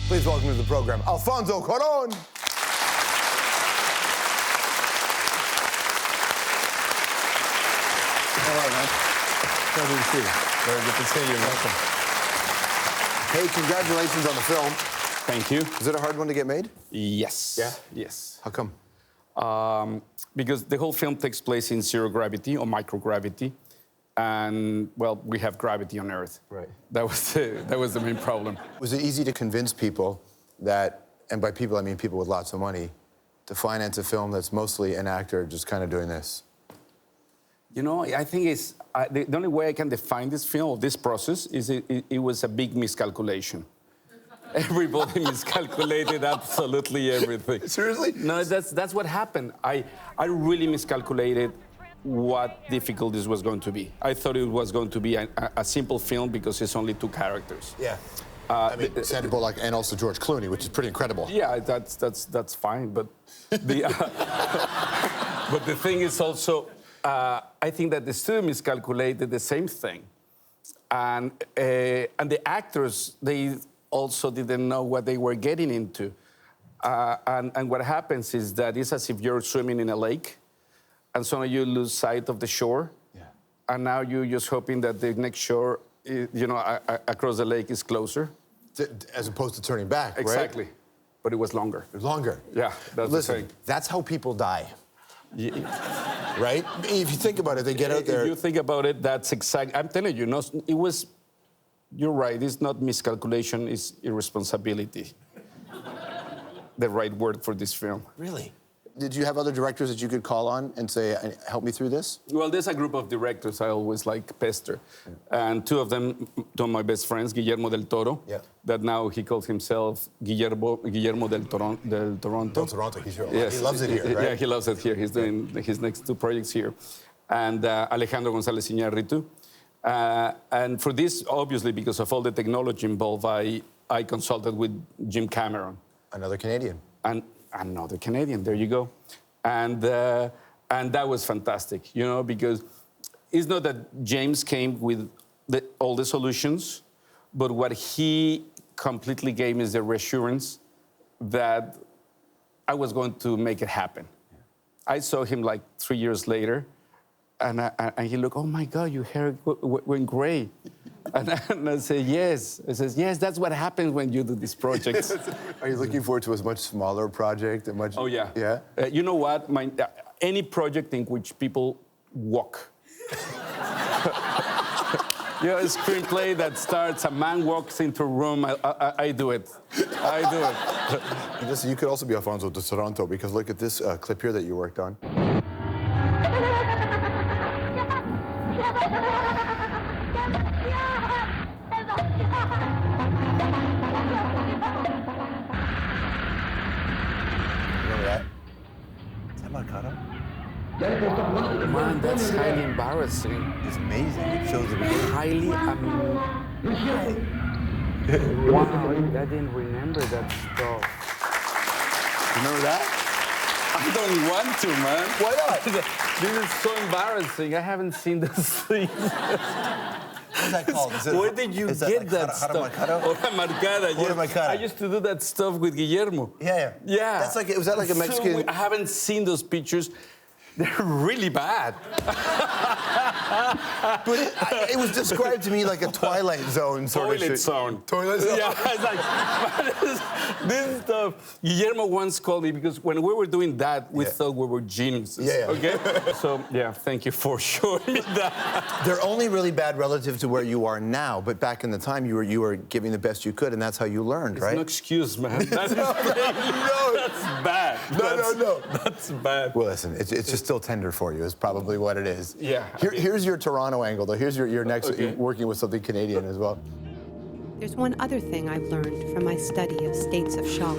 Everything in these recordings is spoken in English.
Please welcome to the program, Alfonso Cuaron. Hello, man. Pleasure to see you. Very good to see you. Welcome. Hey, congratulations on the film. Thank you. Is it a hard one to get made? Yes. Yeah? Yes. How come? Because the whole film takes place in zero gravity or microgravity. And, well, we have gravity on Earth. Right. That was the main problem. Was it easy to convince people that, and by people I mean people with lots of money, to finance a film that's mostly an actor just kind of doing this? You know, I think the only way I can define this film, this process, is it was a big miscalculation. Everybody miscalculated absolutely everything. Seriously? No, that's what happened. I really miscalculated what difficult this was going to be. I thought it was going to be a simple film because it's only two characters. Yeah. I mean, Sandra Bullock and also George Clooney, which is pretty incredible. Yeah, that's fine. But the but the thing is also, I think that the studio miscalculated the same thing, and the actors, they also didn't know what they were getting into, and what happens is that it's as if you're swimming in a lake, and suddenly you lose sight of the shore, and now you're just hoping that the next shore, across the lake is closer. As opposed to turning back, Exactly. Right? But it was longer. Longer. Yeah, that's the Listen, thing. that's how people die. Right? If you think about it, they get out there. If you think about it, that's exactly. I'm telling you, no, it was. You're right. It's not miscalculation. It's irresponsibility. The right word for this film. Really? Did you have other directors that you could call on and say, help me through this? Well, there's a group of directors I always like pester. And two of my best friends, Guillermo del Toro, that now he calls himself Guillermo del Toronto. Del Toronto, he's here. Yes. He loves it here, right? Yeah, he loves it here. He's doing his next two projects here. And Alejandro González Iñárritu. And for this, obviously, because of all the technology involved, I consulted with Jim Cameron. Another Canadian. And another Canadian, there you go. And that was fantastic, because it's not that James came with all the solutions, but what he completely gave me is the reassurance that I was going to make it happen. I saw him like 3 years later, and he looked, oh my God, your hair went gray. And I said, yes. I says, yes, that's what happens when you do these projects. Are you looking forward to a much smaller project? Oh, yeah. Yeah? You know what? Any project in which people walk. A screenplay that starts, a man walks into a room, I do it. I do it. Listen, you could also be Alfonso de Toronto, because look at this clip here that you worked on. Man, that's highly embarrassing. It's amazing. It shows that Highly Wow, I didn't remember that stuff. Remember that? I don't want to, man. Why not? This is so embarrassing. I haven't seen this thing. What's that called? Where did you get that stuff? Hora marcada. Hora marcada. I used to do that stuff with Guillermo. Yeah. Yeah. Was that like a Mexican? I haven't seen those pictures. They're really bad. But it was described to me like a Twilight Zone sort of shit. Toilet zone? Yeah, it's like, this stuff. Guillermo once called me because when we were doing that, we thought we were geniuses. Yeah. Okay? So, yeah, thank you for showing me that. They're only really bad relative to where you are now, but back in the time, you were giving the best you could, and that's how you learned, right? It's no excuse, man. That's bad. No. That's bad. Well, listen, it's just still tender for you, is probably what it is. Yeah. Here's your Toronto angle, though. Here's your next, working with something Canadian as well. There's one other thing I've learned from my study of states of shock.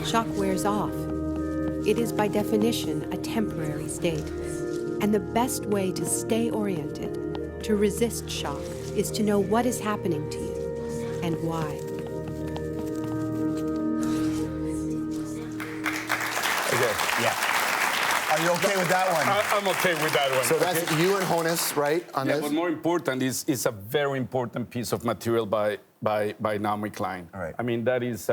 Shock wears off. It is by definition a temporary state. And the best way to stay oriented, to resist shock, is to know what is happening to you and why. Okay, yeah. Are you okay with that one? I'm okay with that one. So that's you and Jonas, right, on Yeah, this? but more important is it's a very important piece of material by Naomi Klein. All right. I mean, that is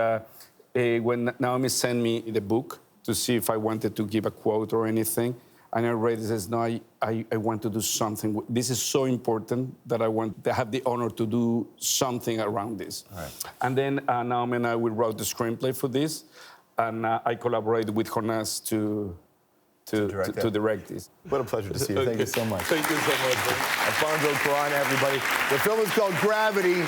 when Naomi sent me the book to see if I wanted to give a quote or anything, and I read it, says, no, I want to do something. This is so important that I want to have the honor to do something around this. All right. And then Naomi and we wrote the screenplay for this, and I collaborated with Jonas to direct this. What a pleasure to see you. Thank you so much. Thank you so much. Alfonso Cuaron, everybody. The film is called Gravity.